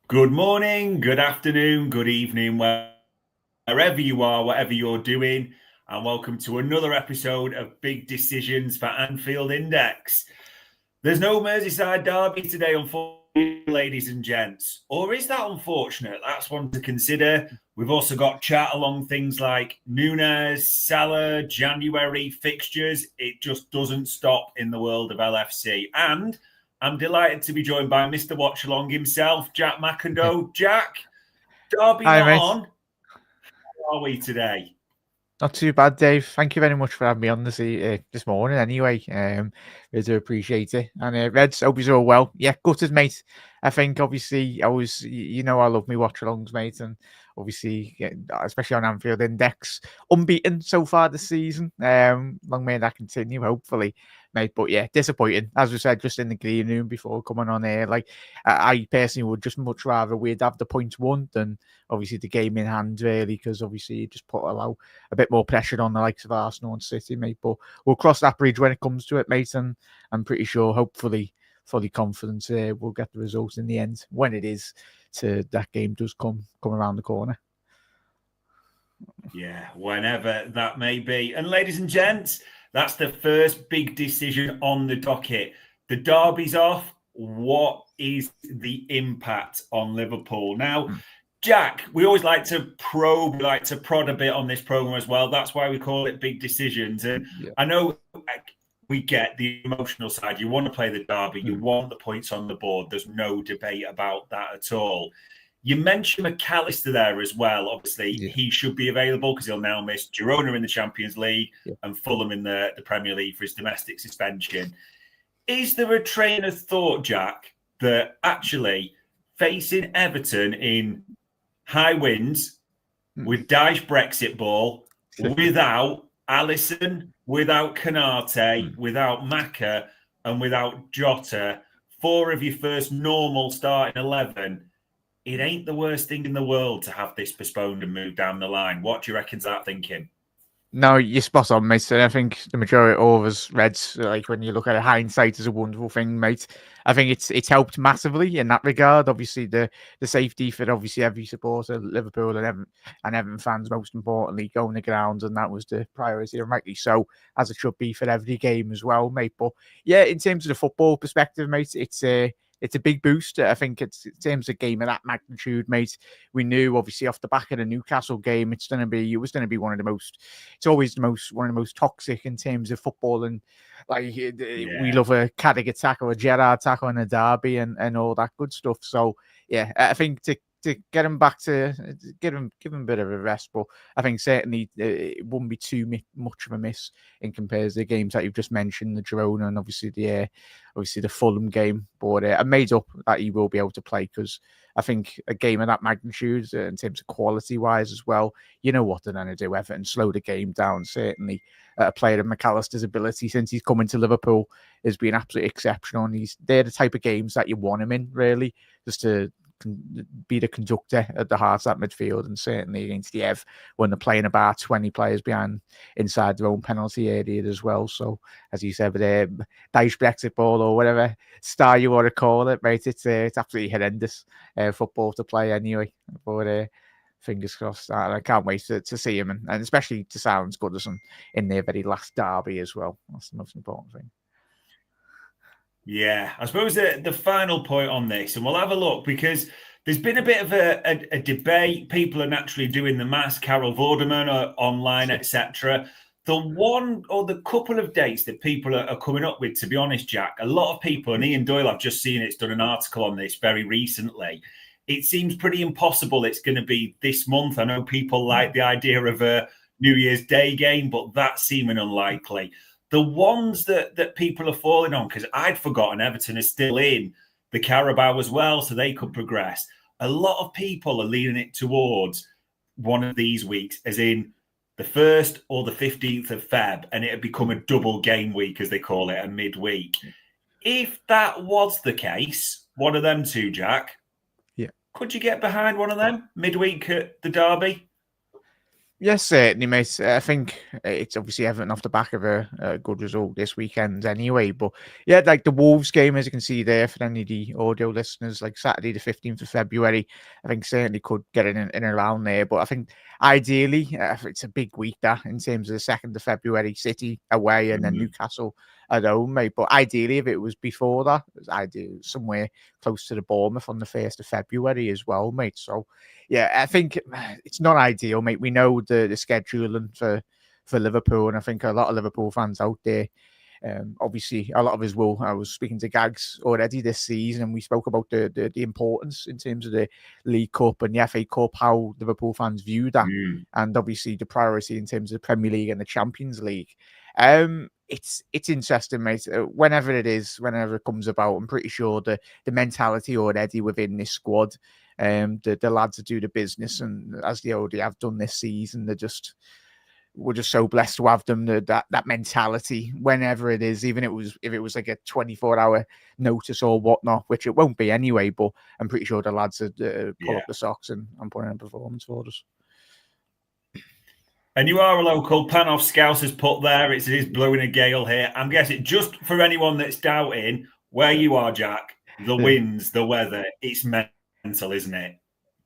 Good morning, good afternoon, good evening, wherever you are, whatever you're doing, and welcome to another episode of Big Decisions for Anfield Index. There's no Merseyside derby today, unfortunately, ladies and gents. Or is that unfortunate? That's one to consider. We've also got chat along things like Nunez, Salah, January fixtures. It just doesn't stop in the world of LFC. And I'm delighted to be joined by Mr. Watch Along himself, Jack McIndoe. Jack, derby Hi, not mate. on. How are we today? Not too bad, Dave. Thank you very much for having me on this morning. Anyway, really do appreciate it. And Reds, hope you're all well. Yeah, gutted, mate. I think obviously I was, I love me watch alongs, mate, and obviously, especially on Anfield Index, unbeaten so far this season. Long may that continue, hopefully, mate. But yeah, disappointing. As we said, just in the green room before coming on here, like I personally would just much rather we'd have the points won than obviously the game in hand, really, because obviously you just allow a bit more pressure on the likes of Arsenal and City, mate. But we'll cross that bridge when it comes to it, mate. And I'm pretty sure, hopefully, fully confident we'll get the results in the end when it is to that game does come around the corner. Yeah, whenever that may be. And ladies and gents, that's the first big decision on the docket. The derby's off. What is the impact on Liverpool? Now, Jack, we always like to probe, we like to prod a bit on this program as well. That's why we call it Big Decisions. And I know we get the emotional side. You want to play the derby, you want the points on the board. There's no debate about that at all. You mentioned McAllister there as well. Obviously, he should be available because he'll now miss Girona in the Champions League and Fulham in the Premier League for his domestic suspension. Is there a train of thought, Jack, that actually facing Everton in high winds with Dyche Brexit ball, without Alisson, without Kanate, without Maka, and without Jota, four of your first normal starting 11, it ain't the worst thing in the world to have this postponed and moved down the line. What do you reckon's that thinking? No, you're spot on, mate. And I think the majority of us Reds, like when you look at it, hindsight is a wonderful thing, mate. I think it's helped massively in that regard. Obviously, the safety for obviously every supporter, Liverpool and Everton fans, most importantly, going the ground, and that was the priority, and rightly so, as it should be for every game as well, mate. But yeah, in terms of the football perspective, mate, it's a big boost. I think in terms of a game of that magnitude, mate. We knew obviously off the back of the Newcastle game, it was going to be one of the most. It's always one of the most toxic in terms of football, and like we love a Carragher tackle, a Gerrard tackle, and a derby, and all that good stuff. So yeah, I think to get him back to give him a bit of a rest, but I think certainly it wouldn't be too much of a miss in comparison to the games that you've just mentioned, the Girona and obviously the Fulham game. But I made up that he will be able to play because I think a game of that magnitude in terms of quality wise as well, you know what they're going to do, Everton, slow the game down. Certainly a player of McAllister's ability since he's coming to Liverpool has been absolutely exceptional. And they're the type of games that you want him in, really, just to be the conductor at the heart of that midfield, and certainly against the Ev when they're playing about 20 players behind inside their own penalty area as well. So as you said, with Dyche Brexit ball or whatever style you want to call it, mate, it's absolutely horrendous football to play anyway. But fingers crossed, I can't wait to see him, and especially to silence Goodison in their very last derby as well. That's the most important thing. Yeah, I suppose the final point on this, and we'll have a look because there's been a bit of a debate. People are naturally doing the maths. Carol Vorderman online, etc. The one or the couple of dates that people are coming up with, to be honest, Jack, a lot of people, and Ian Doyle, I've just seen it's done an article on this very recently. It seems pretty impossible it's going to be this month. I know people like the idea of a New Year's Day game, but that's seeming unlikely. The ones that people are falling on, because I'd forgotten Everton is still in the Carabao as well, so they could progress. A lot of people are leaning it towards one of these weeks, as in the 1st or the 15th of Feb, and it had become a double game week, as they call it, a midweek. If that was the case, one of them two, Jack, could you get behind one of them midweek at the Derby? Yes, certainly, mate. I think it's obviously Everton off the back of a good result this weekend anyway. But yeah, like the Wolves game, as you can see there for any of the audio listeners, like Saturday the 15th of February, I think certainly could get in and around there. But I think ideally, it's a big week that in terms of the 2nd of February, City away and then Newcastle at home, mate. But ideally, if it was before that, it was ideal somewhere close to the Bournemouth on the 1st of February as well, mate. So yeah, I think it's not ideal, mate. We know the scheduling for Liverpool, and I think a lot of Liverpool fans out there, obviously, a lot of us will. I was speaking to Gags already this season, and we spoke about the importance in terms of the League Cup and the FA Cup, how Liverpool fans view that, and obviously the priority in terms of the Premier League and the Champions League. It's interesting, mate. Whenever it comes about, I'm pretty sure the mentality already within this squad. The lads that do the business, and as they already have done this season, we're just so blessed to have them. That mentality, whenever it is, even if it was like a 24-hour notice or whatnot, which it won't be anyway. But I'm pretty sure the lads would pull up the socks and put in a performance for us. And you are a local. Panoff Scouse has put there. It is blowing a gale here. I'm guessing just for anyone that's doubting where you are, Jack, the winds, the weather, it's mental, isn't it?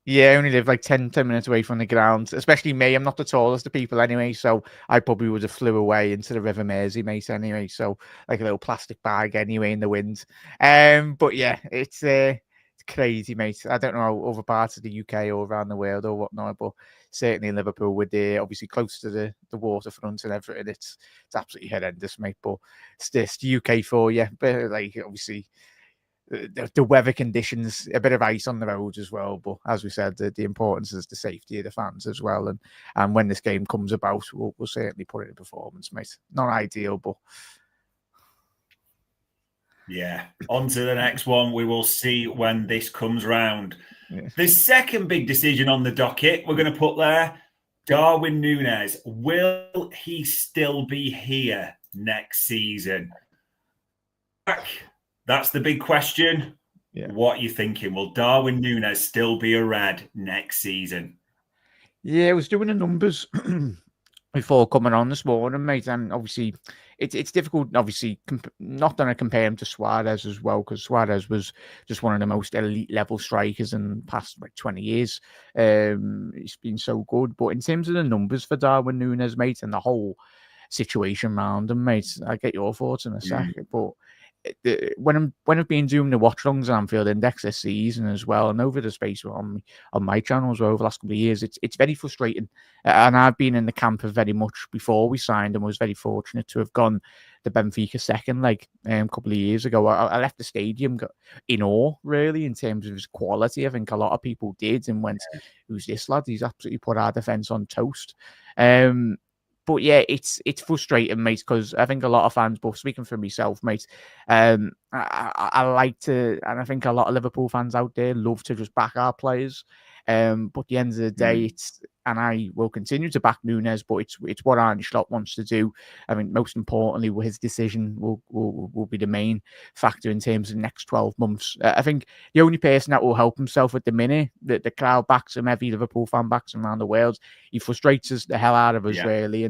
Yeah, I only live like 10 minutes away from the ground, especially me. I'm not the tallest of people anyway, so I probably would have flew away into the River Mersey, mate, anyway. So like a little plastic bag anyway in the wind. But yeah, it's crazy, mate. I don't know how other parts of the UK or around the world or whatnot, but certainly in Liverpool, with obviously close to the waterfront and everything, it's absolutely horrendous, mate. But it's this the UK for you, but like obviously. The weather conditions, a bit of ice on the roads as well. But as we said, the importance is the safety of the fans as well. And when this game comes about, we'll certainly put it in performance, mate. Not ideal, but... Yeah. On to the next one. We will see when this comes round. Yeah. The second big decision on the docket, we're going to put there, Darwin Nunez. Will he still be here next season? That's the big question. Yeah. What are you thinking? Will Darwin Nunez still be a Red next season? Yeah, I was doing the numbers before coming on this morning, mate, and obviously it's difficult, obviously, not going to compare him to Suarez as well, because Suarez was just one of the most elite level strikers in the past 20 years. He's been so good, but in terms of the numbers for Darwin Nunez, mate, and the whole situation around him, mate, I'll get your thoughts in a second, but when I've been doing the watch-alongs on Anfield Index this season as well, and over the space on my channel as well over the last couple of years, it's very frustrating. And I've been in the camp of very much before we signed and was very fortunate to have gone the Benfica second leg a couple of years ago. I left the stadium in awe, really, in terms of his quality. I think a lot of people did and went, who's this lad? He's absolutely put our defence on toast. But yeah, it's frustrating, mate, because I think a lot of fans, both speaking for myself, mate, I like to, and I think a lot of Liverpool fans out there love to just back our players. But at the end of the day, and I will continue to back Nunez, but it's what Arne Slot wants to do. I mean, most importantly, his decision will be the main factor in terms of the next 12 months. I think the only person that will help himself at the minute, that the crowd backs him, every Liverpool fan backs him around the world. He frustrates us the hell out of us, really.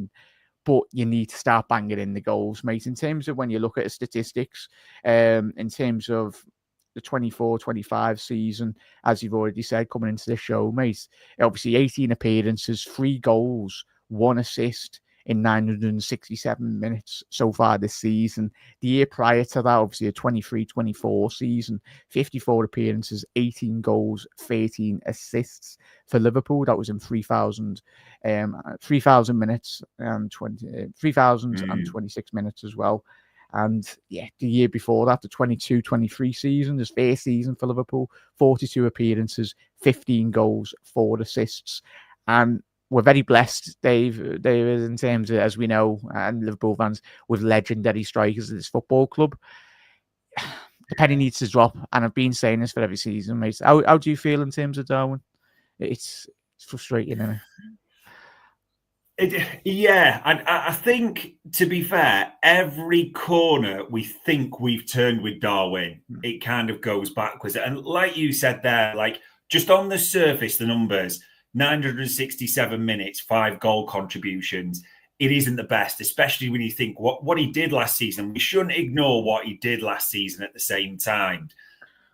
But you need to start banging in the goals, mate. In terms of when you look at the statistics, in terms of the 24-25 season, as you've already said, coming into the show, mate, obviously 18 appearances, 3 goals, 1 assist in 967 minutes so far this season. The year prior to that, obviously a 23-24 season, 54 appearances, 18 goals, 13 assists for Liverpool. That was in 3,000 minutes and 3,026 minutes as well. And yeah, the year before that, the 22-23 season, his first season for Liverpool, 42 appearances, 15 goals, 4 assists. And we're very blessed, Dave, in terms of, as we know, and Liverpool fans, with legendary strikers at this football club. The penny needs to drop, and I've been saying this for every season, mate. How do you feel in terms of Darwin? It's frustrating, isn't it? I think, to be fair, every corner we think we've turned with Darwin, it kind of goes backwards. And like you said there, like just on the surface, the numbers, 967 minutes, 5 goal contributions. It isn't the best, especially when you think what he did last season. We shouldn't ignore what he did last season at the same time.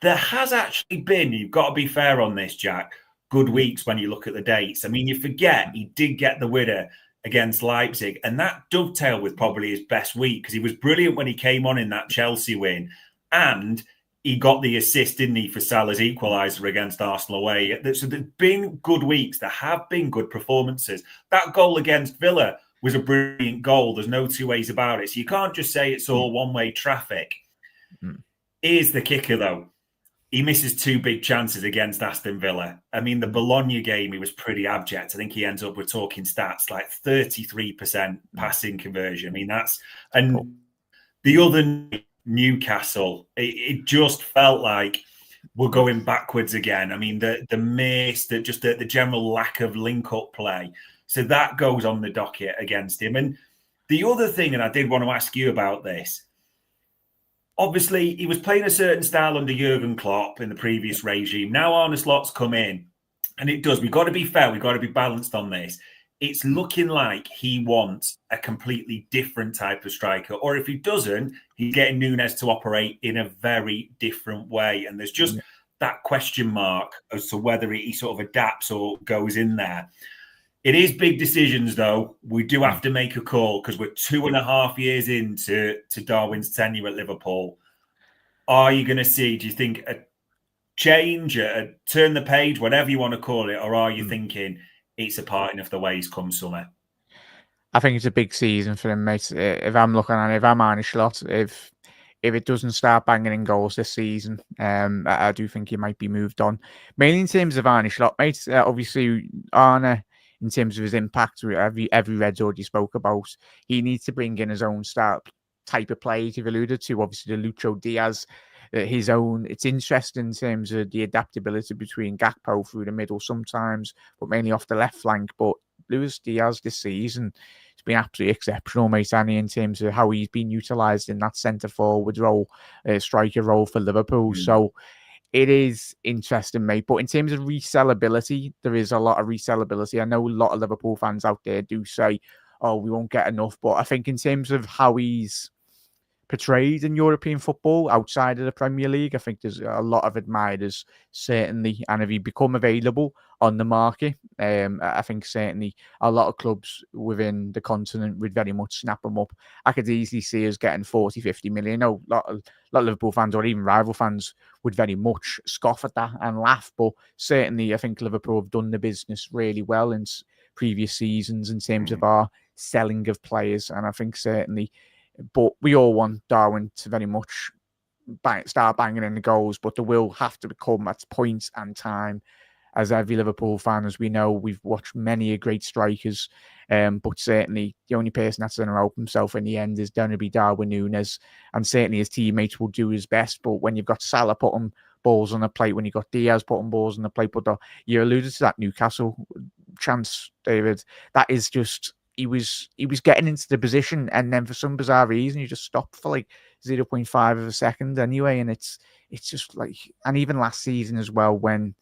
There has actually been, you've got to be fair on this, Jack, good weeks when you look at the dates. I mean, you forget he did get the winner against Leipzig, and that dovetailed with probably his best week because he was brilliant when he came on in that Chelsea win, and he got the assist, didn't he, for Salah's equaliser against Arsenal away. So there's been good weeks. There have been good performances. That goal against Villa was a brilliant goal. There's no two ways about it. So you can't just say it's all one-way traffic. Here's the kicker, though. He misses 2 big chances against Aston Villa. I mean, the Bologna game, he was pretty abject. I think he ends up with talking stats like 33% passing conversion. I mean, that's... And the other Newcastle, it just felt like we're going backwards again. I mean, the miss, the general lack of link-up play. So that goes on the docket against him. And the other thing, and I did want to ask you about this, obviously, he was playing a certain style under Jurgen Klopp in the previous regime. Now Arne Slot's come in, and it does. We've got to be fair. We've got to be balanced on this. It's looking like he wants a completely different type of striker. Or if he doesn't, he's getting Nunez to operate in a very different way. And there's just that question mark as to whether he sort of adapts or goes in there. It is big decisions, though. We do have to make a call because we're 2.5 years into Darwin's tenure at Liverpool. Are you going to see, do you think, a change, a turn the page, whatever you want to call it, or are you thinking it's a parting of the ways come summer? I think it's a big season for him, mate. If I'm looking at it, if I'm Arne Slot, if it doesn't start banging in goals this season, I do think he might be moved on. Mainly in terms of Arne Slot, mate. Obviously, Arne, in terms of his impact, every Reds already spoke about, he needs to bring in his own style, type of play you've alluded to. Obviously, the Lucho Diaz, his own. It's interesting in terms of the adaptability between Gakpo through the middle sometimes, but mainly off the left flank. But Luis Diaz this season has been absolutely exceptional, mate, Annie, in terms of how he's been utilised in that centre forward role, striker role for Liverpool. So it is interesting, mate. But in terms of resellability, there is a lot of resellability. I know a lot of Liverpool fans out there do say, oh, we won't get enough. But I think in terms of how he's portrayed in European football outside of the Premier League, I think there's a lot of admirers, certainly. And if he become available on the market, I think certainly a lot of clubs within the continent would very much snap him up. I could easily see us getting 40, 50 million. A lot of Liverpool fans or even rival fans would very much scoff at that and laugh. But certainly I think Liverpool have done the business really well in previous seasons in terms of our selling of players. And I think certainly... But we all want Darwin to very much start banging in the goals, but there will have to come at points and time. As every Liverpool fan, as we know, we've watched many great strikers, but certainly the only person that's going to help himself in the end is going to be Darwin Nunez, and certainly his teammates will do his best. But when you've got Salah putting balls on the plate, when you've got Diaz putting balls on the plate, but you alluded to that Newcastle chance, David, that is just... He was getting into the position, and then for some bizarre reason, he just stopped for like 0.5 of a second anyway. And it's just like, and even last season as well, when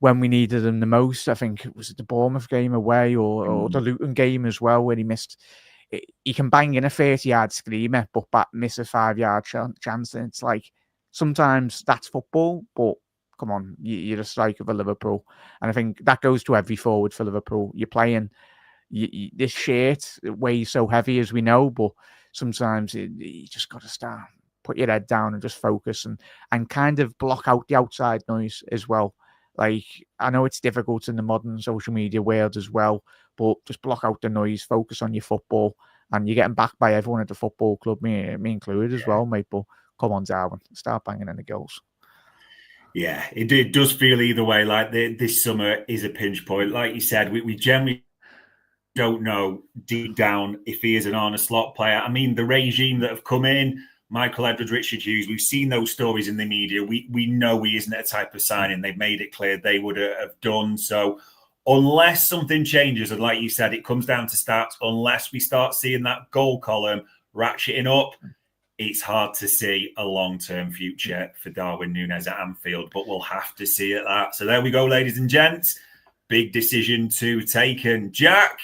we needed him the most, I think it was the Bournemouth game away or the Luton game as well, where he missed. He can bang in a 30-yard screamer, but miss a 5-yard chance. And it's like, sometimes that's football, but come on, you're a striker for Liverpool. And I think that goes to every forward for Liverpool. You're playing... this shirt weighs so heavy, as we know, but sometimes you just got to put your head down and just focus and kind of block out the outside noise as well. Like, I know it's difficult in the modern social media world as well, but just block out the noise, focus on your football, and you're getting backed by everyone at the football club, me included as well, mate. But come on, Darwin, start banging in the goals. Yeah, it does feel either way like this summer is a pinch point. Like you said, we generally don't know deep down if he is an Arne Slot player. I mean, the regime that have come in, Michael Edwards, Richard Hughes, we've seen those stories in the media. We know he isn't a type of signing they've made it clear they would have done. So unless something changes, and like you said, it comes down to stats, unless we start seeing that goal column ratcheting up, it's hard to see a long-term future for Darwin Nunez at Anfield, but we'll have to see it that. So there we go, ladies and gents. big decision to take. And Jack,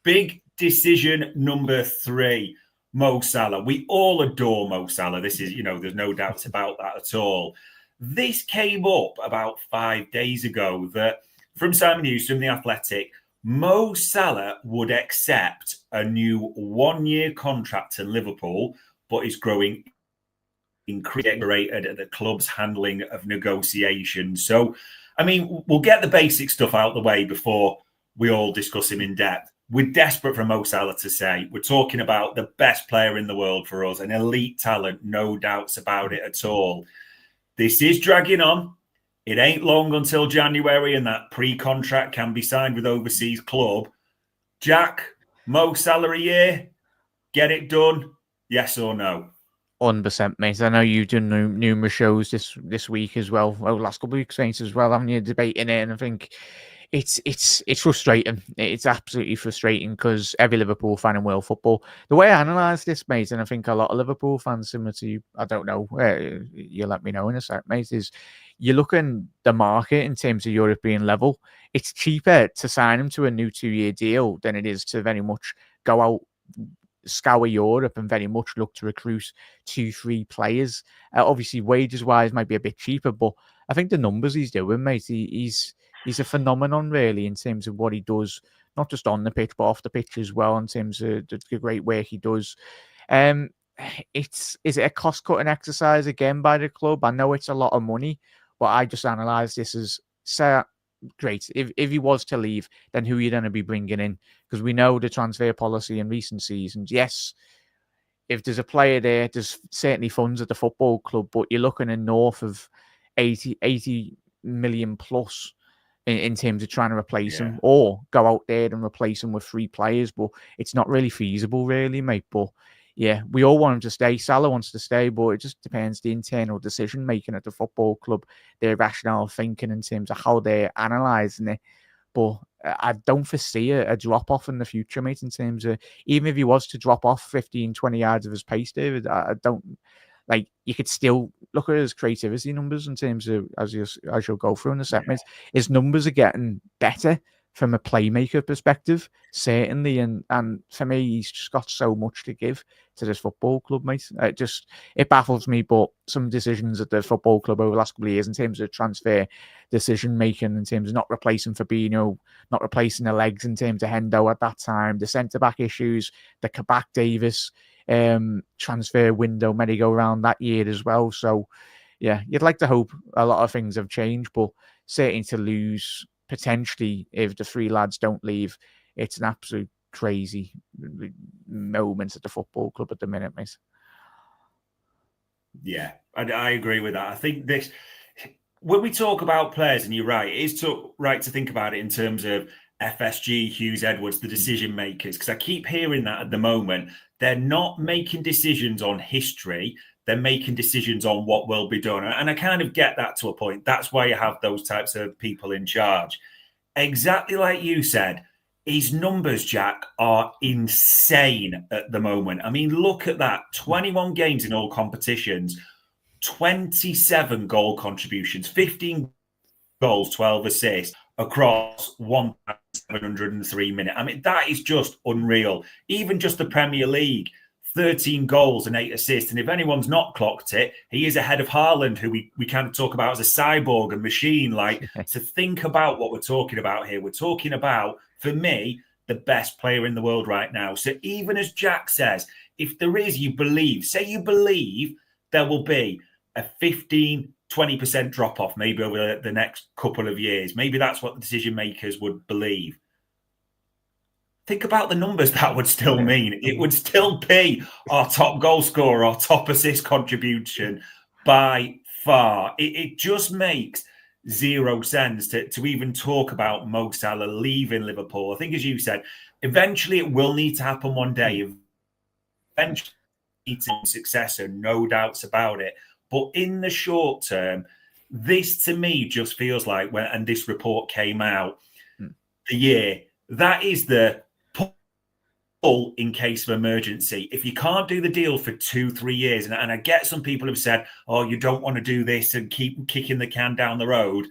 big decision number 3, Mo Salah. We all adore Mo Salah. This is, there's no doubts about that at all. This came up about 5 days ago that from Simon Hughes from The Athletic, Mo Salah would accept a new 1-year contract in Liverpool, but is growing increasingly at the club's handling of negotiations. So, we'll get the basic stuff out of the way before we all discuss him in depth. We're desperate for Mo Salah to say. We're talking about the best player in the world for us, an elite talent, no doubts about it at all. This is dragging on. It ain't long until January and that pre-contract can be signed with overseas club. Jack, Mo Salah a year, get it done, yes or no? 100%, mate. I know you've done numerous shows this week as well. Well, last couple of weeks, mate, as well, haven't you? Debating it, and I think it's frustrating. It's absolutely frustrating because every Liverpool fan in world football, the way I analyse this, mate, and I think a lot of Liverpool fans similar to you, I don't know, you let me know in a sec, mate, is you look in the market in terms of European level, it's cheaper to sign him to a new 2-year deal than it is to very much go out, scour Europe and very much look to recruit 2-3 players. Obviously, wages-wise might be a bit cheaper, but I think the numbers he's doing, mate, he's a phenomenon, really, in terms of what he does, not just on the pitch, but off the pitch as well, in terms of the great work he does. Is it a cost-cutting exercise again by the club? I know it's a lot of money, but I just analyse this as, great. If he was to leave, then who are you going to be bringing in? Because we know the transfer policy in recent seasons. Yes, if there's a player there, there's certainly funds at the football club, but you're looking in north of 80 million plus in terms of trying to replace him, or go out there and replace him with 3 players. But it's not really feasible, really, mate. But yeah, we all want him to stay. Salah wants to stay, but it just depends the internal decision making at the football club, their rational thinking in terms of how they're analysing it. But I don't foresee a drop off in the future, mate, in terms of, even if he was to drop off 15, 20 yards of his pace, David, I don't, like, you could still look at his creativity numbers in terms of, as you'll go through in a second, his numbers are getting better from a playmaker perspective, certainly, and for me, he's just got so much to give to this football club, mate. It baffles me, but some decisions at the football club over the last couple of years in terms of transfer decision making, in terms of not replacing Fabinho, not replacing the legs in terms of Endo at that time, the centre back issues, the Kabak Davis transfer window merry-go-round that year as well. So yeah, you'd like to hope a lot of things have changed, but certainly to lose potentially, if the 3 lads don't leave, it's an absolute crazy moment at the football club at the minute, mate. Yeah, I agree with that. I think this, when we talk about players, and you're right, it is right to think about it in terms of FSG, Hughes, Edwards, the decision makers, because I keep hearing that at the moment. They're not making decisions on history. They're making decisions on what will be done. And I kind of get that to a point. That's why you have those types of people in charge. Exactly like you said, his numbers, Jack, are insane at the moment. Look at that. 21 games in all competitions, 27 goal contributions, 15 goals, 12 assists across 1,703 minutes. That is just unreal. Even just the Premier League, 13 goals and 8 assists. And if anyone's not clocked it, he is ahead of Haaland, who we kind of talk about as a cyborg, a machine. Like, to think about what we're talking about here. We're talking about, for me, the best player in the world right now. So even as Jack says, if there is, you believe there will be a 15-20% drop-off maybe over the next couple of years. Maybe that's what the decision makers would believe. Think about the numbers that would still mean. It would still be our top goal scorer, our top assist contribution by far. It just makes zero sense to even talk about Mo Salah leaving Liverpool. I think, as you said, eventually it will need to happen one day. Eventually, it's a successor, no doubts about it. But in the short term, this to me just feels like, and this report came out, the year, that is the in case of emergency. If you can't do the deal for 2-3 years, and I get some people have said, oh, you don't want to do this and keep kicking the can down the road.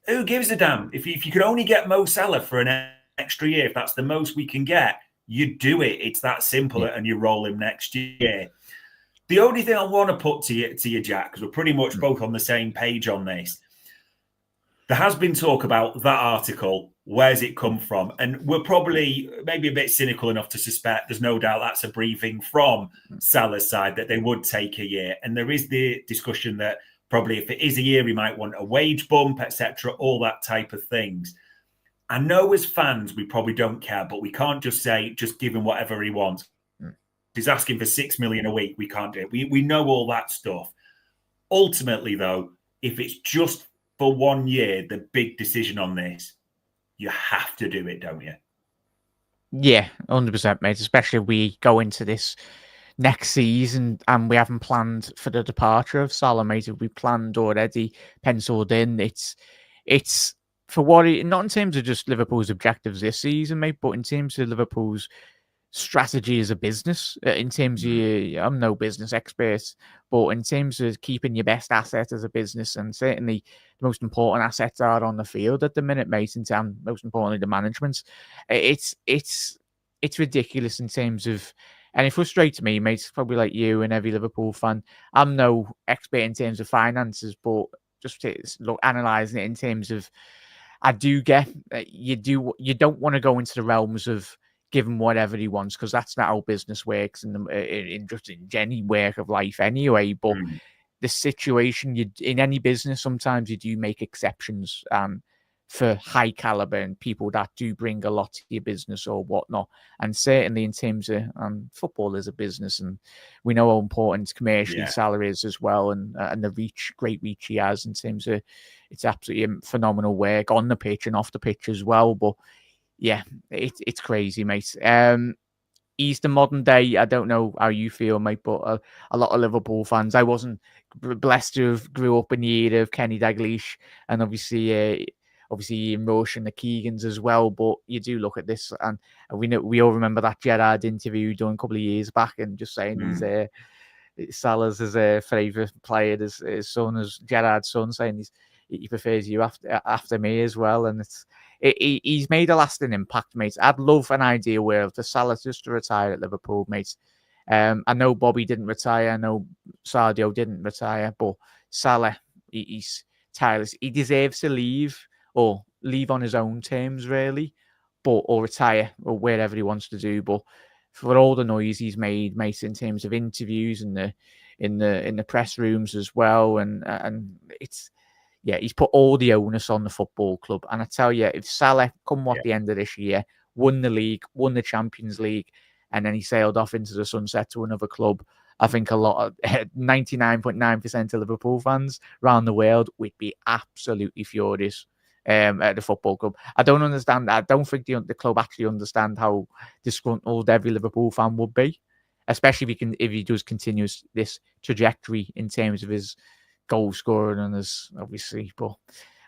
Who gives a damn? If you could only get Mo Salah for an extra year, if that's the most we can get, you do it. It's that simple, and you roll him next year. The only thing I want to put to you, Jack, because we're pretty much both on the same page on this. There has been talk about that article. Where's it come from? And we're probably maybe a bit cynical enough to suspect there's no doubt that's a briefing from Salah's side that they would take a year. And there is the discussion that probably if it is a year, he might want a wage bump, etc., all that type of things. I know as fans, we probably don't care, but we can't just say, just give him whatever he wants. He's asking for $6 million a week. We can't do it. We know all that stuff. Ultimately, though, if it's just for 1 year, the big decision on this, you have to do it, don't you? Yeah, 100%, mate. Especially if we go into this next season and we haven't planned for the departure of Salah, mate. If we planned already, penciled in, it's for what not in terms of just Liverpool's objectives this season, mate, but in terms of Liverpool's strategy as a business. In terms of, I'm no business expert, but in terms of keeping your best asset as a business, and certainly the most important assets are on the field at the minute, mate, and most importantly the management. It's ridiculous in terms of, and it frustrates me, mate. It's probably like you and every Liverpool fan. I'm no expert in terms of finances, but just analysing it in terms of, I do get you don't want to go into the realms of give him whatever he wants, because that's not how business works in just in any work of life anyway. But the situation in any business, sometimes you do make exceptions for high caliber and people that do bring a lot to your business or whatnot. And certainly in terms of football is a business, and we know how important commercially salary is as well, and the great reach he has in terms of, it's absolutely phenomenal work on the pitch and off the pitch as well. But yeah, it's crazy, mate. He's the modern day. I don't know how you feel, mate, but a lot of Liverpool fans. I wasn't blessed to have grew up in the era of Kenny Dalglish and obviously Ian Rush and the Keegans as well. But you do look at this, and we all remember that Gerrard interview done a couple of years back, and just saying he's Salah's his favourite player, his son, as Gerrard's son, saying he prefers you after me as well, and he's made a lasting impact, mate. I'd love an ideal world for Salah just to retire at Liverpool, mate. I know Bobby didn't retire. I know Sadio didn't retire, but Salah, he's tireless. He deserves to leave on his own terms, really, or retire or wherever he wants to do. But for all the noise he's made, mate, in terms of interviews and in the press rooms as well, and it's. Yeah, he's put all the onus on the football club. And I tell you, if Salah, the end of this year, won the league, won the Champions League, and then he sailed off into the sunset to another club, I think a lot of 99.9% of Liverpool fans around the world would be absolutely furious at the football club. I don't understand that. I don't think the club actually understand how disgruntled every Liverpool fan would be, especially if he does continue this trajectory in terms of his goal scoring and his, obviously, but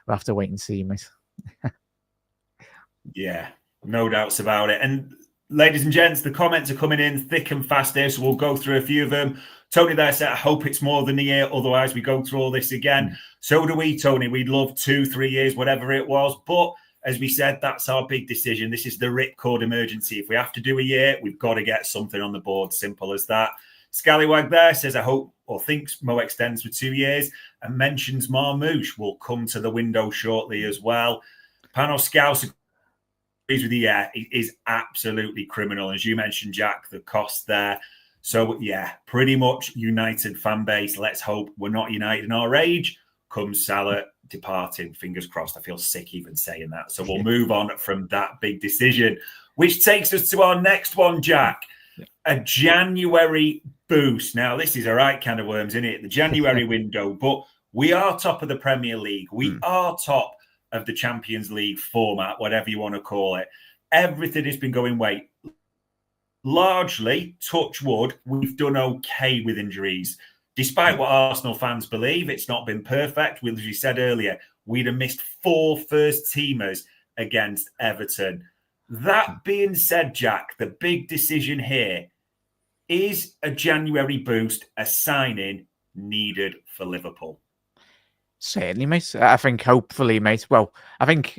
we'll have to wait and see, mate. Yeah, no doubts about it. And ladies and gents, the comments are coming in thick and fast here, so we'll go through a few of them. Tony there said, I hope it's more than a year, otherwise we go through all this again. So do we, Tony. We'd love 2-3 years, whatever it was. But as we said, that's our big decision. This is the ripcord emergency. If we have to do a year, we've got to get something on the board. Simple as that. Scallywag there says, I hope or thinks Mo extends for 2 years, and mentions Marmoush will come to the window shortly as well. Panos Scouse agrees with you. Yeah, it is absolutely criminal. As you mentioned, Jack, the cost there. So, yeah, pretty much United fan base. Let's hope we're not United in our age. Comes Salah departing. Fingers crossed. I feel sick even saying that. So we'll move on from that big decision, which takes us to our next one, Jack. A January boost. Now, this is a right kind of worms, isn't it? The January window. But we are top of the Premier League. We are top of the Champions League format, whatever you want to call it. Everything has been going way. Largely, touch wood, we've done okay with injuries. Despite what Arsenal fans believe, it's not been perfect. As we said earlier, we'd have missed 4 first-teamers against Everton. That being said, Jack, the big decision here is a January boost, a signing needed for Liverpool. Certainly, mate. I think hopefully, mate. Well, I think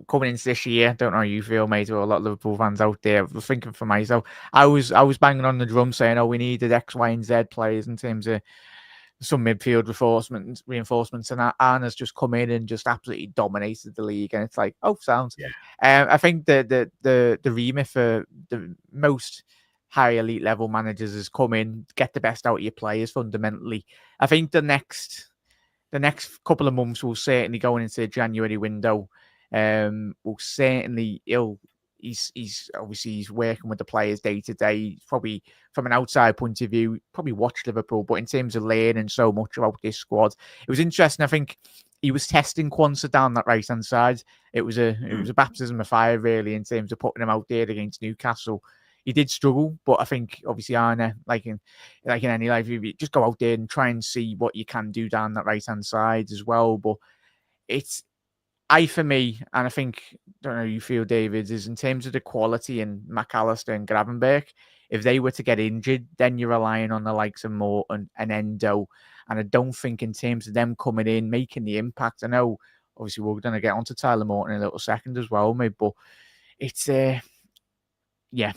coming into this year, I don't know how you feel, mate, or a lot of Liverpool fans out there. Thinking for myself, I was banging on the drum saying, "Oh, we needed X, Y, and Z players in terms of some midfield reinforcements," and Arna's just come in and just absolutely dominated the league. And it's like, oh, sounds. Yeah. I think the remit for the most high elite level managers has come in, get the best out of your players. Fundamentally, I think the next couple of months will certainly going into the January window. Will certainly he's obviously he's working with the players day to day. Probably from an outside point of view, probably watch Liverpool, but in terms of learning so much about this squad, it was interesting. I think he was testing Quansah down that right hand side. It was a baptism of fire, really, in terms of putting him out there against Newcastle. He did struggle, but I think obviously Arna, like in any life, you just go out there and try and see what you can do down that right hand side as well. But for me, and I think, don't know how you feel, David, is in terms of the quality in McAllister and Gravenberch, if they were to get injured, then you're relying on the likes of Morton and Endo. And I don't think in terms of them coming in, making the impact. I know, obviously, we're going to get onto Tyler Morton in a little second as well, mate, but it's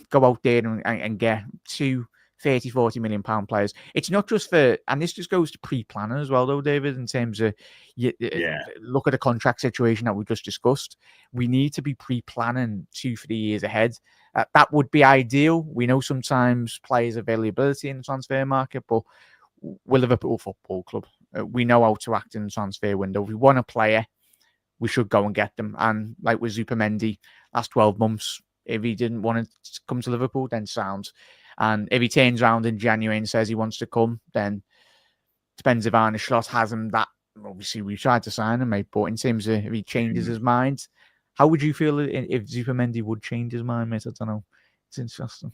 go out there and get two 30, 40 million pound players. It's not just for, and this just goes to pre-planning as well, though, David, in terms of, look at the contract situation that we just discussed. We need to be pre-planning 2-3 years ahead. That would be ideal. We know sometimes players' availability in the transfer market, but we're Liverpool Football Club. We know how to act in the transfer window. If we want a player, we should go and get them. And like with Zubimendi, last 12 months, if he didn't want to come to Liverpool, then sounds. And if he turns around in January and says he wants to come, then depends if Arne Slot has him. That obviously we tried to sign him, mate. But in terms of if he changes his mind, how would you feel if Zubimendi would change his mind, mate? I don't know. It's interesting.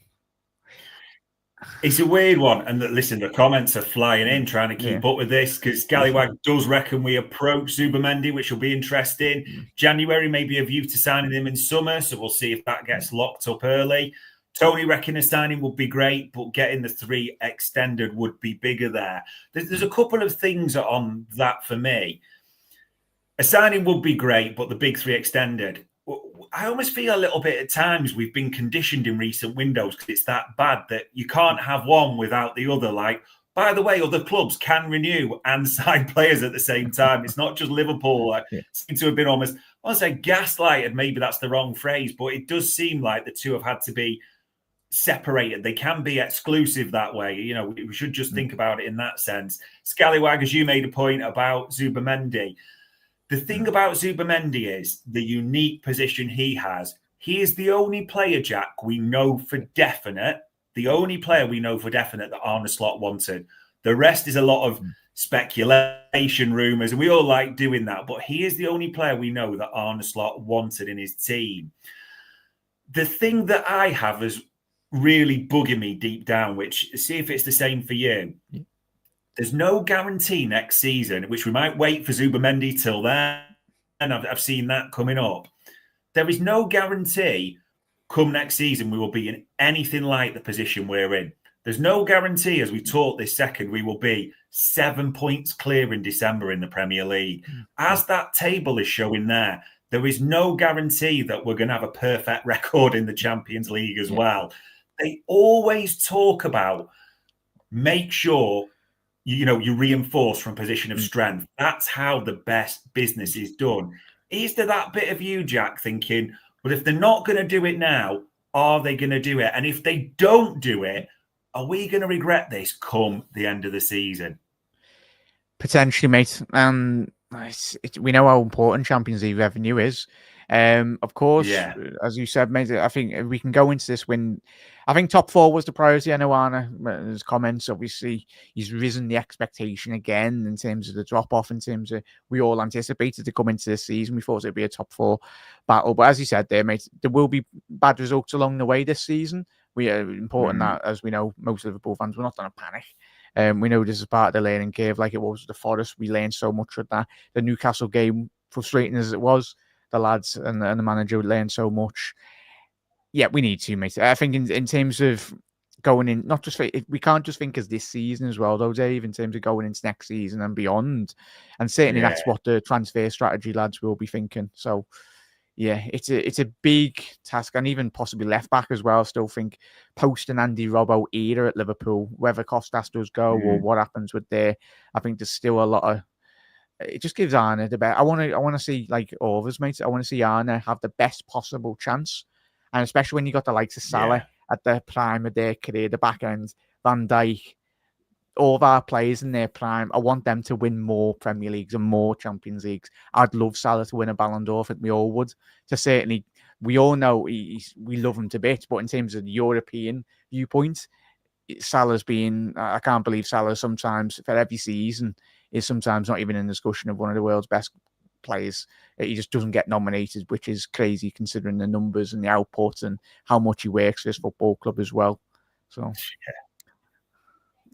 It's a weird one. And listen, the comments are flying in trying to keep up with this because Scallywag does reckon we approach Zubimendi, which will be interesting. January may be a view to signing him in summer, so we'll see if that gets locked up early. Tony reckon a signing would be great, but getting the 3 extended would be bigger there. There's a couple of things on that for me. A signing would be great, but the big 3 extended. I almost feel a little bit at times we've been conditioned in recent windows because it's that bad that you can't have one without the other. Like, by the way, other clubs can renew and sign players at the same time. It's not just Liverpool. Seem to have been almost, I want to say gaslighted, maybe that's the wrong phrase, but it does seem like the two have had to be separated. They can be exclusive that way. You know, we should just think about it in that sense. Scallywag, as you made a point about Zubimendi, the thing about Zubimendi is the unique position he has. He is the only player, Jack, we know for definite, the only player we know for definite that Arne Slot wanted. The rest is a lot of speculation, rumours, and we all like doing that. But he is the only player we know that Arne Slot wanted in his team. The thing that I have is really bugging me deep down, which, see if it's the same for you. There's no guarantee next season, which we might wait for Zubimendi till then, and I've seen that coming up. There is no guarantee come next season we will be in anything like the position we're in. There's no guarantee, as we talk this second, we will be 7 points clear in December in the Premier League. As that table is showing there is no guarantee that we're going to have a perfect record in the Champions League as well. They always talk about make sure you reinforce from a position of strength. That's how the best business is done. Is there that bit of you, Jack, thinking, well, if they're not going to do it now, are they going to do it? And if they don't do it, are we going to regret this come the end of the season? Potentially, mate. We know how important Champions League revenue is. Of course, as you said, mate, I think we can go into this when I think top 4 was the priority. I know Arne's comments, obviously, he's risen the expectation again in terms of the drop off, in terms of we all anticipated to come into this season. We thought it'd be a top 4 battle. But as you said there, mate, there will be bad results along the way this season. We are important that, as we know, most Liverpool fans, we're not going to panic. We know this is part of the learning curve, like it was with the Forest. We learned so much with that. The Newcastle game, frustrating as it was, the lads and the manager learned so much. Yeah, we need to, mate. I think in terms of going in, not just we can't just think as this season as well, though, Dave, in terms of going into next season and beyond. And certainly Yeah. that's what the transfer strategy lads will be thinking. So, yeah, it's a big task, and even possibly left back as well. I still think post an Andy Robbo era at Liverpool, whether Costas does go or what happens with there, I think there's still a lot of. It just gives Arne the best. I want to see like Overs, mate. I want to see Arne have the best possible chance, and especially when you got the likes of Salah at the prime of their career, the back end, Van Dijk, all of our players in their prime. I want them to win more Premier Leagues and more Champions Leagues. I'd love Salah to win a Ballon d'Or. I think we all would. To certainly, we all know we love him to bits, but in terms of the European viewpoint, Salah's been. I can't believe Salah sometimes for every season is sometimes not even in discussion of one of the world's best players. He just doesn't get nominated, which is crazy considering the numbers and the output and how much he works for his football club as well. So.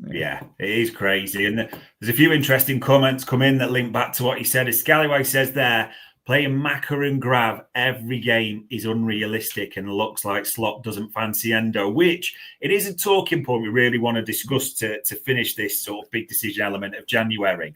Yeah, it is crazy. And there's a few interesting comments come in that link back to what he said. As Scallyway says there, playing Maka and Grav every game is unrealistic and looks like Slot doesn't fancy Endo, which it is a talking point we really want to discuss to finish this sort of big decision element of January.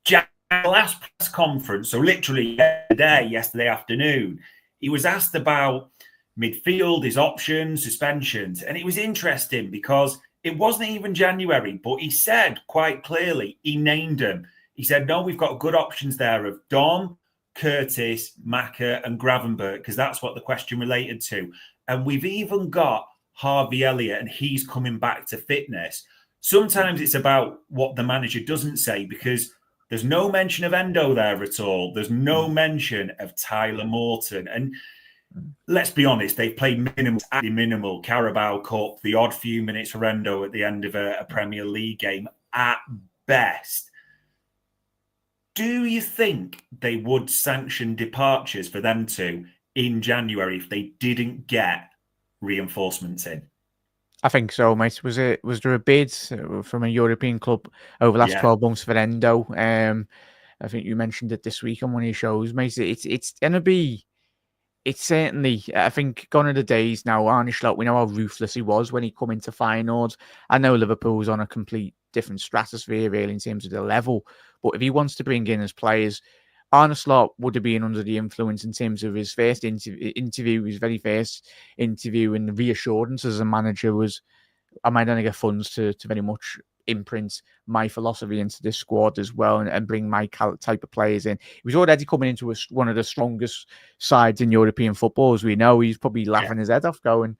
Jack, last press conference, so literally yesterday afternoon, he was asked about midfield, his options, suspensions, and it was interesting because it wasn't even January, but he said quite clearly, he named them. He said, no, we've got good options there of Dom, Curtis, Maka and Gravenberg, because that's what the question related to. And we've even got Harvey Elliott, and he's coming back to fitness. Sometimes it's about what the manager doesn't say, because there's no mention of Endo there at all. There's no mention of Tyler Morton. And let's be honest, they've played minimal Carabao Cup, the odd few minutes for Endo at the end of a Premier League game at best. Do you think they would sanction departures for them two in January if they didn't get reinforcements in? I think so, mate. Was there a bid from a European club over the last 12 months for Endo? I think you mentioned it this week on one of your shows, mate. It's going to be. It's certainly, I think, gone are the days now. Arne Slot, we know how ruthless he was when he come into finals. I know Liverpool's on a complete different stratosphere, really, in terms of the level. But if he wants to bring in his players, Arne Slot would have been under the influence in terms of his first interview, his very first interview, and the reassurance as a manager was, am I going to get funds to very much imprint my philosophy into this squad as well and bring my type of players in. He was already coming into one of the strongest sides in European football, as we know. He's probably laughing his head off going,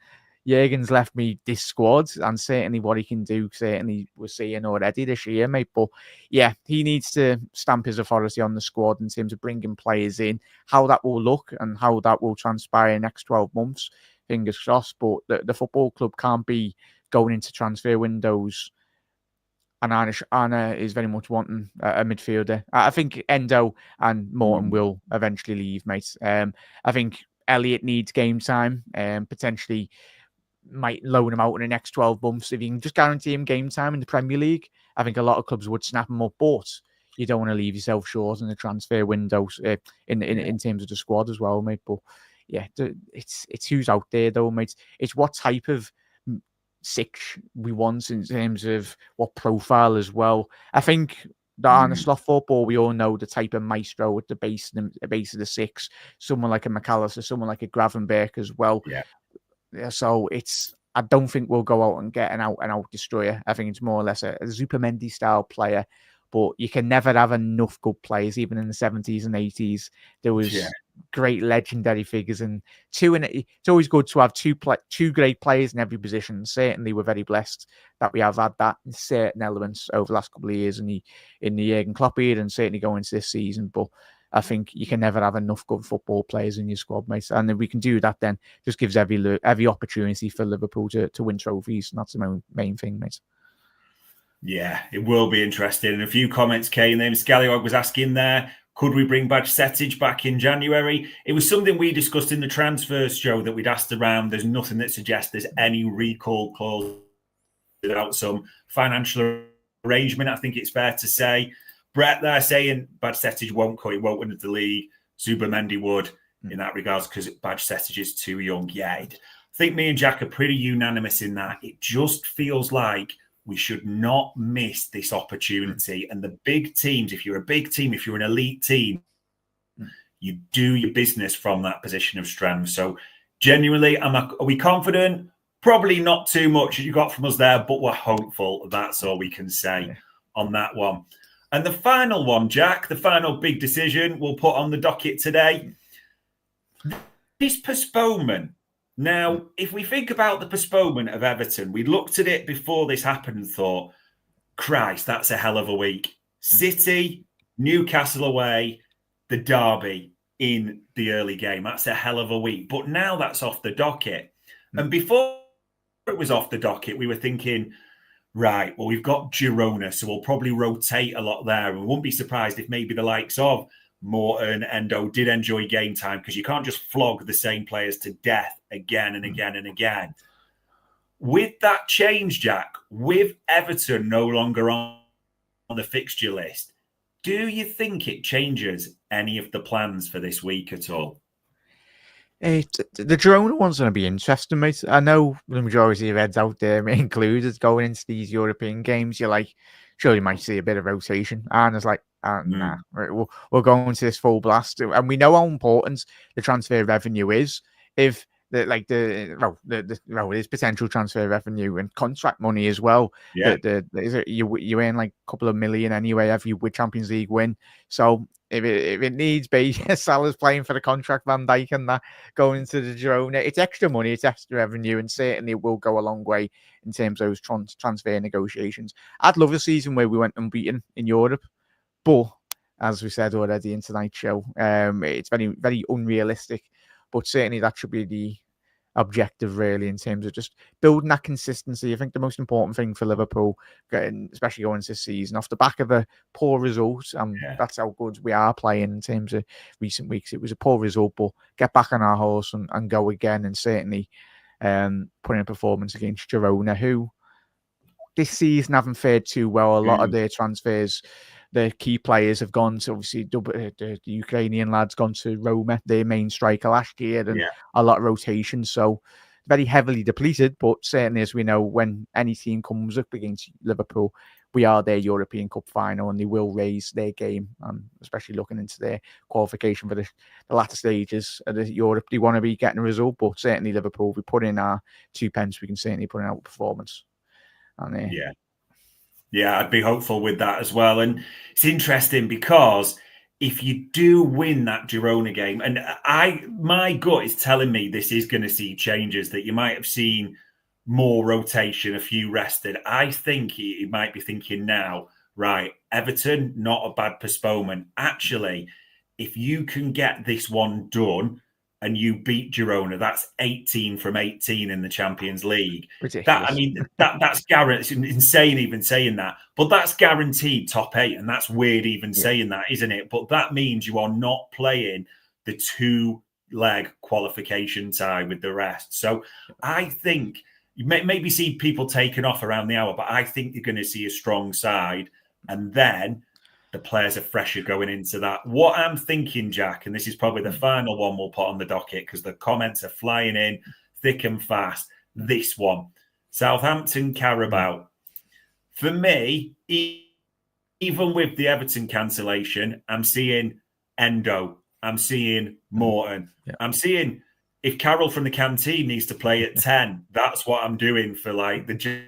Jurgen's left me this squad, and certainly what he can do, certainly we're seeing already this year, mate. But yeah, he needs to stamp his authority on the squad in terms of bringing players in. How that will look and how that will transpire in the next 12 months, fingers crossed. But the football club can't be going into transfer windows. And Arne is very much wanting a midfielder. I think Endo and Morton will eventually leave, mate. I think Elliott needs game time. Potentially might loan him out in the next 12 months. If you can just guarantee him game time in the Premier League, I think a lot of clubs would snap him up. But you don't want to leave yourself short in the transfer windows in terms of the squad as well, mate. But yeah, it's who's out there though, mate. It's what type of six we want in terms of what profile as well. I think that Arne Slot football, we all know the type of maestro at the base of the six. Someone like a McAllister, someone like a Gravenberg as well. Yeah. So I don't think we'll go out and get an out destroyer. I think it's more or less a Zupimendi style player. But you can never have enough good players, even in the 70s and 80s. There was great legendary figures, and it's always good to have two great players in every position. Certainly, we're very blessed that we have had that in certain elements over the last couple of years in the Jurgen Klopp period, and certainly going into this season. But I think you can never have enough good football players in your squad, mate. And if we can do that, then just gives every opportunity for Liverpool to win trophies, and that's the main thing, mate. Yeah, it will be interesting. And a few comments came in. Scallywag was asking there, could we bring Bajcetic back in January? It was something we discussed in the transfers show that we'd asked around. There's nothing that suggests there's any recall clause without some financial arrangement, I think it's fair to say. Brett there saying Bajcetic won't cut, he won't win the league. Zubimendi would. in that regards because Badge Settage is too young. Yeah, I think me and Jack are pretty unanimous in that. It just feels like we should not miss this opportunity. And the big teams, if you're a big team, if you're an elite team, you do your business from that position of strength. So genuinely, are we confident? Probably not too much you got from us there, but we're hopeful. That's all we can say on that one. And the final one, Jack, the final big decision we'll put on the docket today, this postponement. Now, if we think about the postponement of Everton, we looked at it before this happened and thought, Christ, that's a hell of a week. City, Newcastle away, the Derby in the early game. That's a hell of a week. But now that's off the docket. And before it was off the docket, we were thinking, right, well, we've got Girona, so we'll probably rotate a lot there. And we won't be surprised if maybe the likes of Morton, Endo did enjoy game time because you can't just flog the same players to death again and again and again. With that change, Jack, with Everton no longer on the fixture list, do you think it changes any of the plans for this week at all? The Girona one's going to be interesting, mate. I know the majority of heads out there, me included, going into these European games, you're like, sure, you might see a bit of rotation. And it's like, nah, we're going to this full blast. And we know how important the transfer revenue is. If there's potential transfer revenue and contract money as well. Yeah, you earn like a couple of million anyway every Champions League win. So if it needs be, Salah's playing for the contract, Van Dijk and that going into the Girona, it's extra money, it's extra revenue, and certainly it will go a long way in terms of those transfer negotiations. I'd love a season where we went unbeaten in Europe, but as we said already in tonight's show, it's very, very unrealistic. But certainly that should be the objective, really, in terms of just building that consistency. I think the most important thing for Liverpool, especially going into this season, off the back of a poor result, that's how good we are playing in terms of recent weeks. It was a poor result, but get back on our horse and go again, and certainly put in a performance against Girona, who this season haven't fared too well. A lot of their transfers, the key players have gone to, obviously, the Ukrainian lads gone to Roma, their main striker last year, and a lot of rotation. So very heavily depleted, but certainly, as we know, when any team comes up against Liverpool, we are their European Cup final, and they will raise their game, especially looking into their qualification for the latter stages of the Europe. They want to be getting a result, but certainly Liverpool, if we put in our 2 pence, we can certainly put in our performance. And, Yeah, I'd be hopeful with that as well. And it's interesting because if you do win that Girona game, and my gut is telling me this is going to see changes, that you might have seen more rotation, a few rested. I think he might be thinking now, right, Everton, not a bad postponement. Actually, if you can get this one done and you beat Girona, that's 18 from 18 in the Champions League. Ridiculous. That's guaranteed. It's insane even saying that, but that's guaranteed top 8, and that's weird even saying that, isn't it? But that means you are not playing the 2-leg qualification tie with the rest. So I think you maybe see people taken off around the hour, but I think you're going to see a strong side, and then the players are fresher going into that. What I'm thinking, Jack, and this is probably the final one we'll put on the docket because the comments are flying in thick and fast. This one, Southampton Carabao. For me, even with the Everton cancellation, I'm seeing Endo. I'm seeing Morton. I'm seeing if Carroll from the canteen needs to play at 10, that's what I'm doing for like the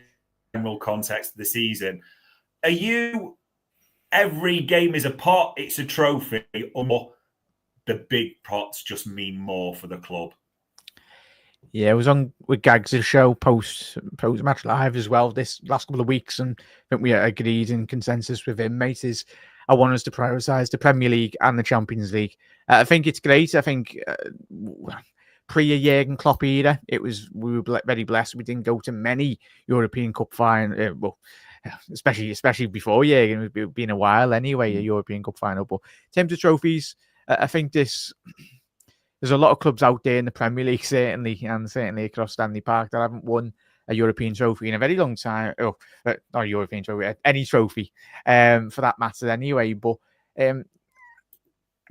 general context of the season. Are you... every game is a pot, it's a trophy, or the big pots just mean more for the club? Yeah, I was on with Gags' show post match live as well this last couple of weeks, and I think we agreed in consensus with him, mate, is I want us to prioritise the Premier League and the Champions League. I think it's great. I think pre-Jurgen Klopp era, we were very blessed. We didn't go to many European Cup final. Especially before Jurgen, it's been a while anyway, a European Cup final. But in terms of trophies, I think there's a lot of clubs out there in the Premier League, certainly, and certainly across Stanley Park, that haven't won a European trophy in a very long time. Not a European trophy, any trophy, for that matter anyway. But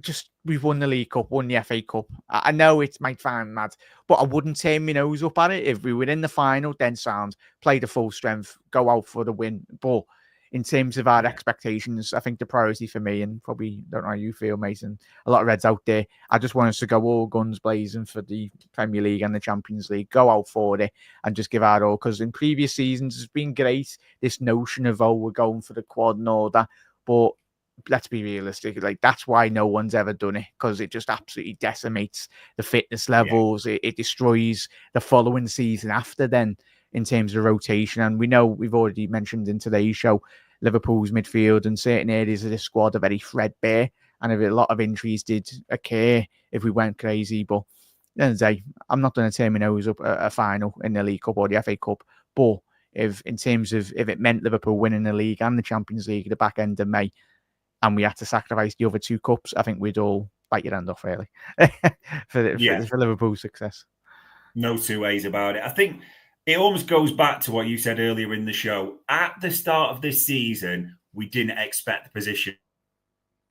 just we've won the League Cup, won the FA Cup. I know it might sound mad, but I wouldn't turn my nose up at it. If we were in the final, then sound, play the full strength, go out for the win. But in terms of our expectations, I think the priority for me, and probably don't know how you feel, Mason, a lot of Reds out there, I just want us to go all guns blazing for the Premier League and the Champions League, go out for it and just give our all. Because in previous seasons, it's been great, this notion of, oh, we're going for the quad and all that. But let's be realistic. Like, that's why no one's ever done it, because it just absolutely decimates the fitness levels. It destroys the following season after then in terms of rotation. And we know, we've already mentioned in today's show, Liverpool's midfield and certain areas of the squad are very threadbare, and a lot of injuries did occur if we went crazy. But at the end of the day, I'm not going to turn my nose up at a final in the League Cup or the FA Cup. But if it meant Liverpool winning the league and the Champions League at the back end of May, and we had to sacrifice the other two cups, I think we'd all bite your hand off, really, for Liverpool's success. No two ways about it. I think it almost goes back to what you said earlier in the show. At the start of this season, we didn't expect the position.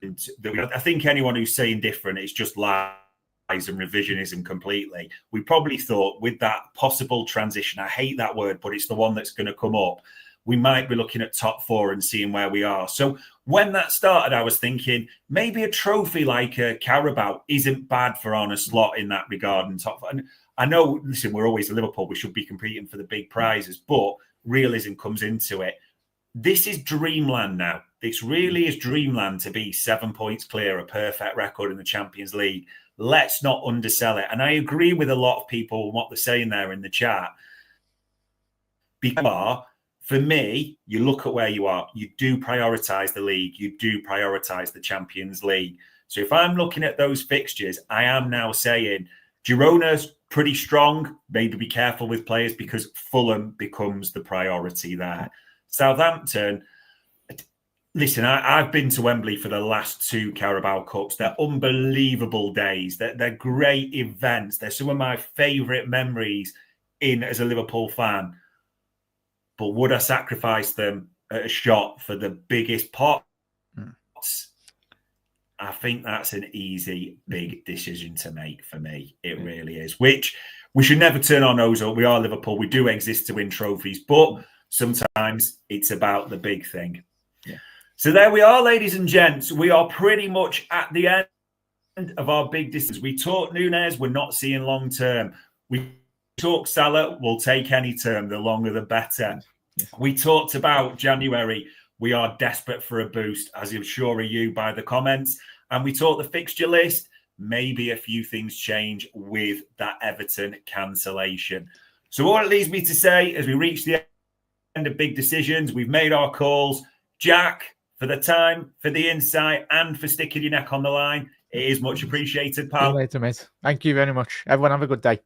I think anyone who's saying different, it's just lies and revisionism completely. We probably thought with that possible transition, I hate that word, but it's the one that's going to come up, we might be looking at top four and seeing where we are. So when that started, I was thinking maybe a trophy like a Carabao isn't bad for Arne Slot in that regard. And I know, listen, we're always Liverpool. We should be competing for the big prizes, but realism comes into it. This is dreamland now. This really is dreamland to be 7 points clear, a perfect record in the Champions League. Let's not undersell it. And I agree with a lot of people and what they're saying there in the chat. Because for me, you look at where you are, you do prioritise the league, you do prioritise the Champions League. So if I'm looking at those fixtures, I am now saying Girona's pretty strong. Maybe be careful with players because Fulham becomes the priority there. Southampton, listen, I've been to Wembley for the last two Carabao Cups. They're unbelievable days. They're great events. They're some of my favourite memories as a Liverpool fan. But would I sacrifice them at a shot for the biggest pots? I think that's an easy, big decision to make for me. It really is. Which we should never turn our nose up. We are Liverpool. We do exist to win trophies. But sometimes it's about the big thing. Yeah. So there we are, ladies and gents. We are pretty much at the end of our big decisions. We talked Nunez. We're not seeing long term. We talk Salah, we'll take any term, the longer the better. We talked about January. We are desperate for a boost, as I'm sure are you by the comments. And we talked the fixture list. Maybe a few things change with that Everton cancellation. So all it leaves me to say, as we reach the end of big decisions, we've made our calls. Jack, for the time, for the insight, and for sticking your neck on the line, it is much appreciated, pal. See you later, mate. Thank you very much. Everyone have a good day.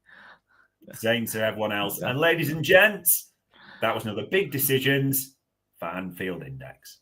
Same to everyone else. And ladies and gents, that was another Big Decisions for Anfield Index.